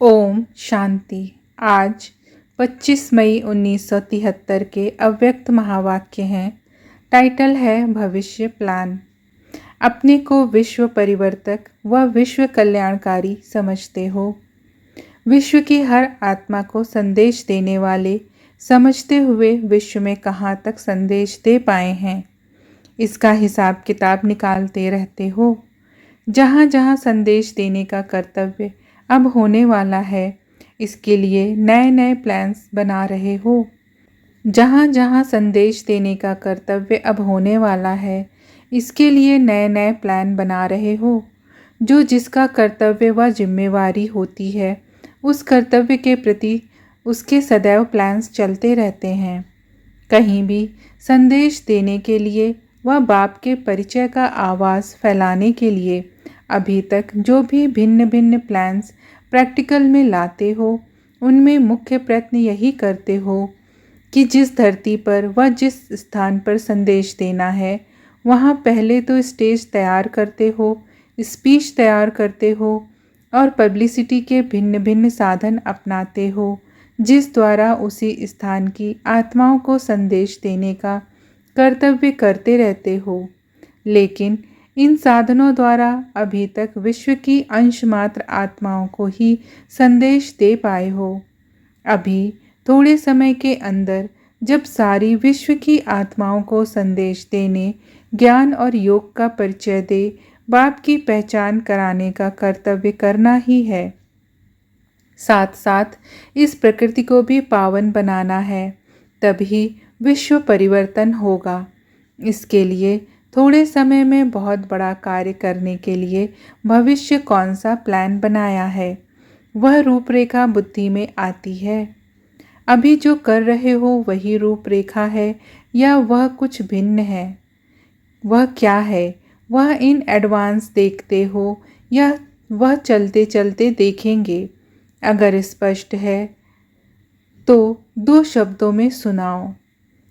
ओम शांति। आज 25 मई 1973 के अव्यक्त महावाक्य हैं। टाइटल है भविष्य प्लान। अपने को विश्व परिवर्तक व विश्व कल्याणकारी समझते हो। विश्व की हर आत्मा को संदेश देने वाले समझते हुए विश्व में कहाँ तक संदेश दे पाए हैं, इसका हिसाब किताब निकालते रहते हो। जहाँ जहाँ संदेश देने का कर्तव्य अब होने वाला है, इसके लिए नए नए प्लान्स बना रहे हो। जहाँ जहाँ संदेश देने का कर्तव्य अब होने वाला है, इसके लिए नए नए प्लान बना रहे हो। जो जिसका कर्तव्य व जिम्मेवारी होती है, उस कर्तव्य के प्रति उसके सदैव प्लान्स चलते रहते हैं। कहीं भी संदेश देने के लिए व बाप के परिचय का आवाज़ फैलाने के लिए अभी तक जो भी भिन्न भिन्न प्लान्स प्रैक्टिकल में लाते हो, उनमें मुख्य प्रयत्न यही करते हो कि जिस धरती पर व जिस स्थान पर संदेश देना है, वहाँ पहले तो स्टेज तैयार करते हो, स्पीच तैयार करते हो और पब्लिसिटी के भिन्न भिन्न साधन अपनाते हो, जिस द्वारा उसी स्थान की आत्माओं को संदेश देने का कर्तव्य करते रहते हो। लेकिन इन साधनों द्वारा अभी तक विश्व की अंशमात्र आत्माओं को ही संदेश दे पाए हो। अभी थोड़े समय के अंदर जब सारी विश्व की आत्माओं को संदेश देने, ज्ञान और योग का परिचय दे, बाप की पहचान कराने का कर्तव्य करना ही है। साथ साथ इस प्रकृति को भी पावन बनाना है, तभी विश्व परिवर्तन होगा। इसके लिए थोड़े समय में बहुत बड़ा कार्य करने के लिए भविष्य कौन सा प्लान बनाया है, वह रूपरेखा बुद्धि में आती है। अभी जो कर रहे हो वही रूपरेखा है या वह कुछ भिन्न है? वह क्या है, वह इन एडवांस देखते हो या वह चलते चलते देखेंगे? अगर स्पष्ट है तो 2 शब्दों में सुनाओ।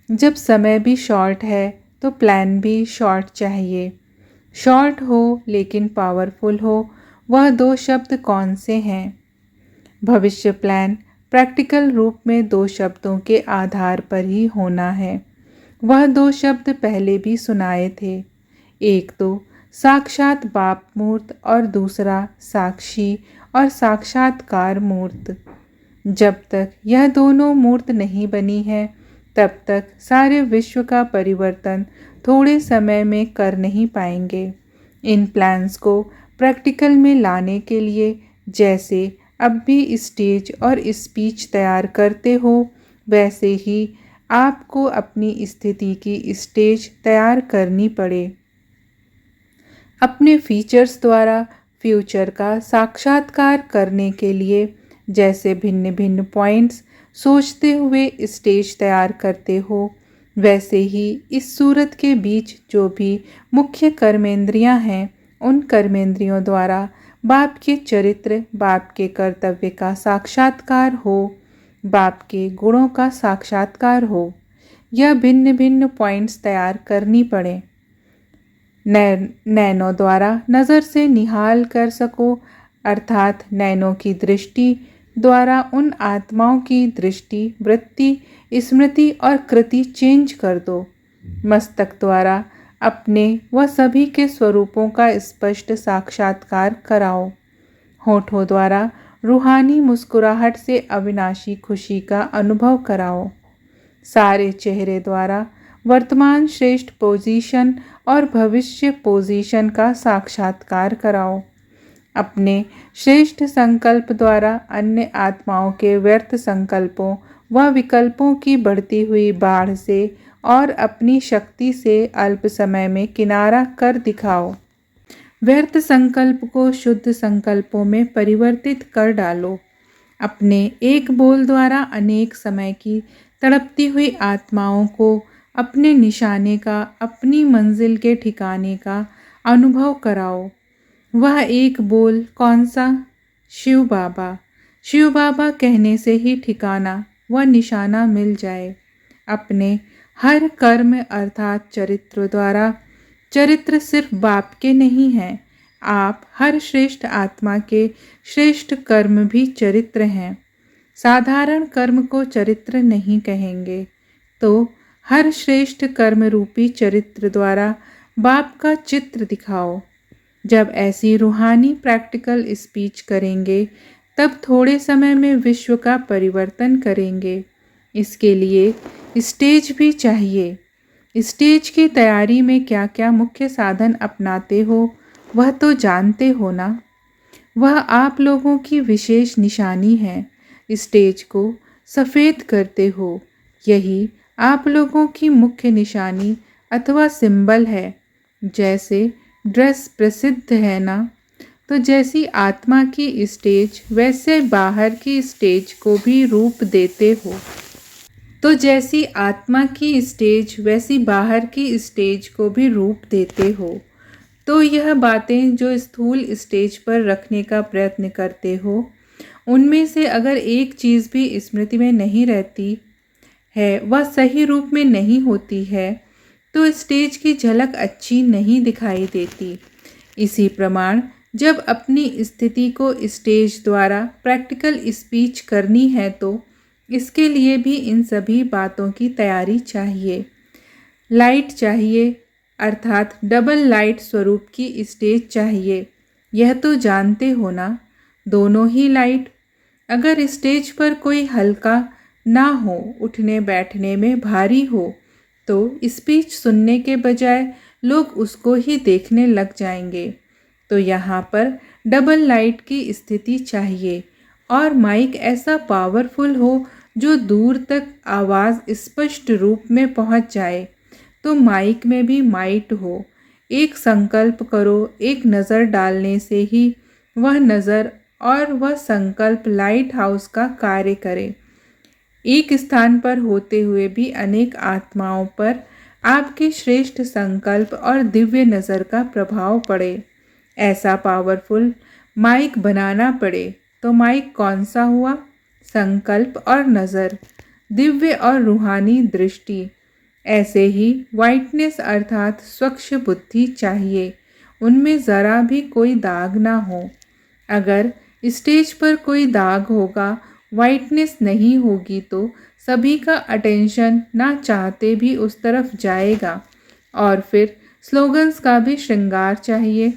जब समय भी शॉर्ट है तो प्लान भी शॉर्ट चाहिए। शॉर्ट हो लेकिन पावरफुल हो, वह 2 शब्द कौन से हैं? भविष्य प्लान प्रैक्टिकल रूप में 2 शब्दों के आधार पर ही होना है। वह 2 शब्द पहले भी सुनाए थे। एक तो साक्षात बाप मूर्त और दूसरा साक्षी और साक्षात्कार मूर्त। जब तक यह दोनों मूर्त नहीं बनी है, तब तक सारे विश्व का परिवर्तन थोड़े समय में कर नहीं पाएंगे। इन प्लान्स को प्रैक्टिकल में लाने के लिए जैसे अब भी स्टेज और स्पीच तैयार करते हो, वैसे ही आपको अपनी स्थिति की स्टेज तैयार करनी पड़े। अपने फीचर्स द्वारा फ्यूचर का साक्षात्कार करने के लिए जैसे भिन्न भिन्न पॉइंट्स सोचते हुए स्टेज तैयार करते हो, वैसे ही इस सूरत के बीच जो भी मुख्य कर्मेंद्रियां हैं, उन कर्मेंद्रियों द्वारा बाप के चरित्र, बाप के कर्तव्य का साक्षात्कार हो, बाप के गुणों का साक्षात्कार हो। यह भिन्न भिन्न पॉइंट्स तैयार करनी पड़े। नैनों द्वारा नज़र से निहाल कर सको, अर्थात नैनों की दृष्टि द्वारा उन आत्माओं की दृष्टि, वृत्ति, स्मृति और कृति चेंज कर दो। मस्तक द्वारा अपने व सभी के स्वरूपों का स्पष्ट साक्षात्कार कराओ। होठों द्वारा रूहानी मुस्कुराहट से अविनाशी खुशी का अनुभव कराओ। सारे चेहरे द्वारा वर्तमान श्रेष्ठ पोजीशन और भविष्य पोजीशन का साक्षात्कार कराओ। अपने श्रेष्ठ संकल्प द्वारा अन्य आत्माओं के व्यर्थ संकल्पों व विकल्पों की बढ़ती हुई बाढ़ से और अपनी शक्ति से अल्प समय में किनारा कर दिखाओ। व्यर्थ संकल्प को शुद्ध संकल्पों में परिवर्तित कर डालो। अपने एक बोल द्वारा अनेक समय की तड़पती हुई आत्माओं को अपने निशाने का, अपनी मंजिल के ठिकाने का अनुभव कराओ। वह एक बोल कौन सा? शिव बाबा। शिव बाबा कहने से ही ठिकाना व निशाना मिल जाए। अपने हर कर्म अर्थात चरित्र द्वारा, चरित्र सिर्फ बाप के नहीं हैं, आप हर श्रेष्ठ आत्मा के श्रेष्ठ कर्म भी चरित्र हैं। साधारण कर्म को चरित्र नहीं कहेंगे। तो हर श्रेष्ठ कर्म रूपी चरित्र द्वारा बाप का चित्र दिखाओ। जब ऐसी रूहानी प्रैक्टिकल स्पीच करेंगे तब थोड़े समय में विश्व का परिवर्तन करेंगे। इसके लिए स्टेज भी चाहिए। स्टेज की तैयारी में क्या क्या मुख्य साधन अपनाते हो वह तो जानते हो ना। वह आप लोगों की विशेष निशानी है। स्टेज को सफ़ेद करते हो, यही आप लोगों की मुख्य निशानी अथवा सिंबल है। जैसे ड्रेस प्रसिद्ध है ना, तो जैसी आत्मा की स्टेज वैसे बाहर की स्टेज को भी रूप देते हो। तो जैसी आत्मा की स्टेज वैसी बाहर की स्टेज को भी रूप देते हो। तो यह बातें जो स्थूल स्टेज पर रखने का प्रयत्न करते हो, उनमें से अगर एक चीज़ भी स्मृति में नहीं रहती है, वह सही रूप में नहीं होती है, तो स्टेज की झलक अच्छी नहीं दिखाई देती। इसी प्रमाण जब अपनी स्थिति को स्टेज द्वारा प्रैक्टिकल स्पीच करनी है तो इसके लिए भी इन सभी बातों की तैयारी चाहिए। लाइट चाहिए, अर्थात डबल लाइट स्वरूप की स्टेज चाहिए। यह तो जानते हो ना। दोनों ही लाइट। अगर स्टेज पर कोई हल्का ना हो, उठने बैठने में भारी हो, तो स्पीच सुनने के बजाय लोग उसको ही देखने लग जाएंगे। तो यहाँ पर डबल लाइट की स्थिति चाहिए और माइक ऐसा पावरफुल हो जो दूर तक आवाज़ स्पष्ट रूप में पहुँच जाए। तो माइक में भी माइट हो। एक संकल्प करो, एक नज़र डालने से ही वह नज़र और वह संकल्प लाइट हाउस का कार्य करे। एक स्थान पर होते हुए भी अनेक आत्माओं पर आपके श्रेष्ठ संकल्प और दिव्य नज़र का प्रभाव पड़े। ऐसा पावरफुल माइक बनाना पड़े। तो माइक कौन सा हुआ? संकल्प और नज़र, दिव्य और रूहानी दृष्टि। ऐसे ही वाइटनेस अर्थात स्वच्छ बुद्धि चाहिए, उनमें ज़रा भी कोई दाग ना हो। अगर स्टेज पर कोई दाग होगा, वाइटनेस नहीं होगी, तो सभी का अटेंशन ना चाहते भी उस तरफ जाएगा। और फिर स्लोगन्स का भी श्रृंगार चाहिए।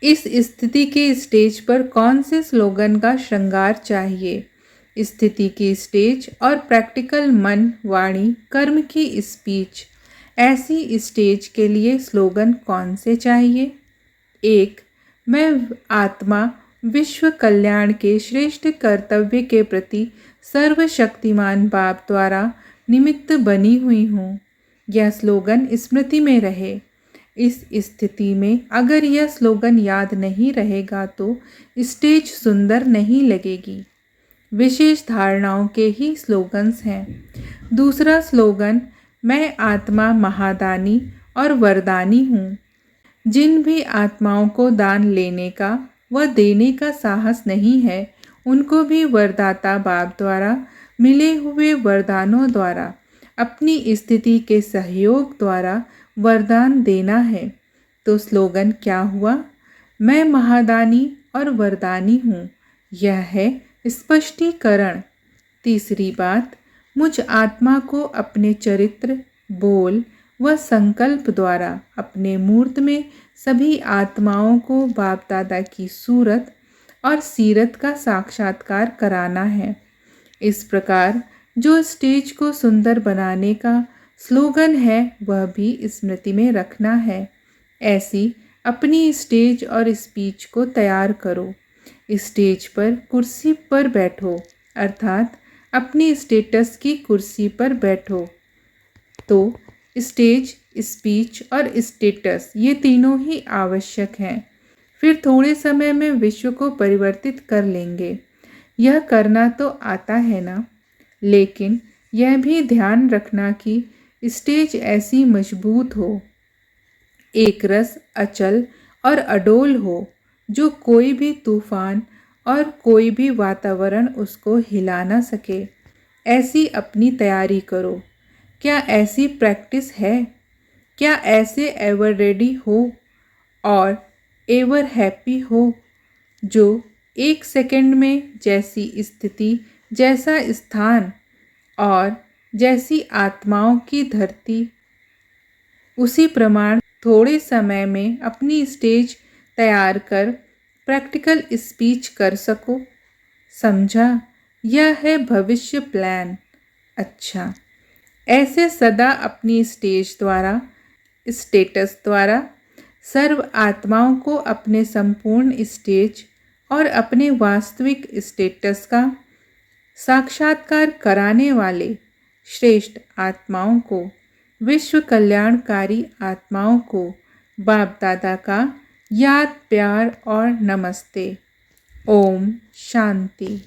इस स्थिति के स्टेज पर कौन से स्लोगन का श्रृंगार चाहिए? स्थिति की स्टेज और प्रैक्टिकल मन, वाणी, कर्म की स्पीच। ऐसी स्टेज के लिए स्लोगन कौन से चाहिए? 1. मैं आत्मा विश्व कल्याण के श्रेष्ठ कर्तव्य के प्रति सर्वशक्तिमान बाप द्वारा निमित्त बनी हुई हूँ। यह स्लोगन स्मृति में रहे। इस स्थिति में अगर यह स्लोगन याद नहीं रहेगा तो स्टेज सुंदर नहीं लगेगी। विशेष धारणाओं के ही स्लोगन्स हैं। दूसरा स्लोगन, मैं आत्मा महादानी और वरदानी हूँ। जिन भी आत्माओं को दान लेने का व देने का साहस नहीं है, उनको भी वरदाता बाप द्वारा मिले हुए वरदानों द्वारा अपनी स्थिति के सहयोग द्वारा वरदान देना है। तो स्लोगन क्या हुआ? मैं महादानी और वरदानी हूँ। यह है स्पष्टीकरण। तीसरी बात, मुझ आत्मा को अपने चरित्र, बोल व संकल्प द्वारा अपने मूर्त में सभी आत्माओं को बाप दादा की सूरत और सीरत का साक्षात्कार कराना है। इस प्रकार जो स्टेज को सुंदर बनाने का स्लोगन है वह भी स्मृति में रखना है। ऐसी अपनी स्टेज और स्पीच को तैयार करो। स्टेज पर कुर्सी पर बैठो, अर्थात अपनी स्टेटस की कुर्सी पर बैठो। तो स्टेज, स्पीच और स्टेटस ये तीनों ही आवश्यक हैं। फिर थोड़े समय में विश्व को परिवर्तित कर लेंगे। यह करना तो आता है ना, लेकिन यह भी ध्यान रखना कि स्टेज ऐसी मजबूत हो, एक रस अचल और अडोल हो, जो कोई भी तूफान और कोई भी वातावरण उसको हिला ना सके। ऐसी अपनी तैयारी करो। क्या ऐसी प्रैक्टिस है? क्या ऐसे एवर रेडी हो? और एवर हैप्पी हो, जो 1 सेकंड में जैसी स्थिति, जैसा स्थान और जैसी आत्माओं की धरती, उसी प्रमाण थोड़े समय में अपनी स्टेज तैयार कर प्रैक्टिकल स्पीच कर सको। समझा? यह है भविष्य प्लान। अच्छा, ऐसे सदा अपनी स्टेज द्वारा, स्टेटस द्वारा सर्व आत्माओं को अपने संपूर्ण स्टेज और अपने वास्तविक स्टेटस का साक्षात्कार कराने वाले श्रेष्ठ आत्माओं को, विश्व कल्याणकारी आत्माओं को बाप दादा का याद, प्यार और नमस्ते। ओम शांति।